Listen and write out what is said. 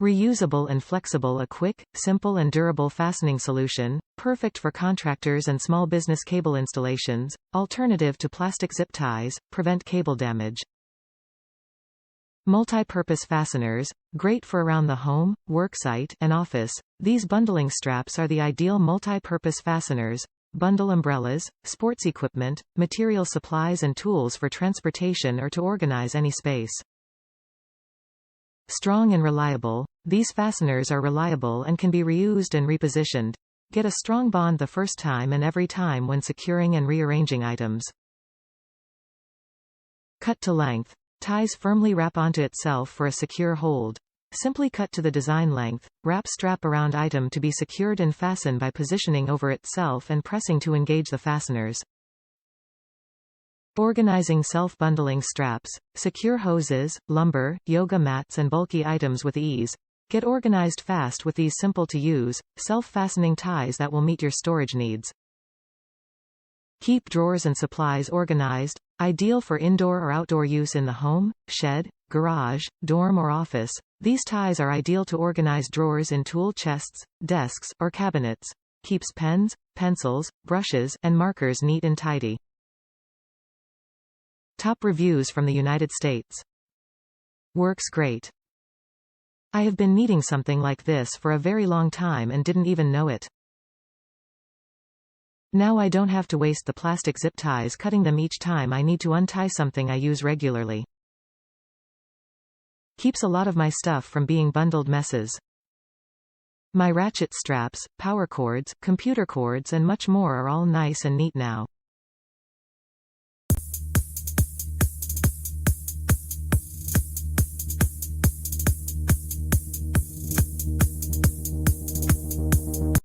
Reusable and flexible, a quick, simple and durable fastening solution, perfect for contractors and small business cable installations, alternative to plastic zip ties, prevent cable damage. Multi-purpose fasteners, great for around the home, worksite, and office. These bundling straps are the ideal multi-purpose fasteners. Bundle umbrellas, sports equipment, material supplies and tools for transportation or to organize any space. Strong and reliable. These fasteners are reliable and can be reused and repositioned. Get a strong bond the first time and every time when securing and rearranging items. Cut to length. Ties firmly wrap onto itself for a secure hold. Simply cut to the design length, wrap strap around item to be secured and fasten by positioning over itself and pressing to engage the fasteners. Organizing self-bundling straps, secure hoses, lumber, yoga mats and bulky items with ease. Get organized fast with these simple-to-use, self-fastening ties that will meet your storage needs. Keep drawers and supplies organized, ideal for indoor or outdoor use in the home, shed, garage, dorm or office. These ties are ideal to organize drawers in tool chests, desks, or cabinets. Keeps pens, pencils, brushes, and markers neat and tidy. Top reviews from the United States. Works great. I have been needing something like this for a very long time and didn't even know it. Now I don't have to waste the plastic zip ties cutting them each time I need to untie something I use regularly. Keeps a lot of my stuff from being bundled messes. My ratchet straps, power cords, computer cords and much more are all nice and neat now.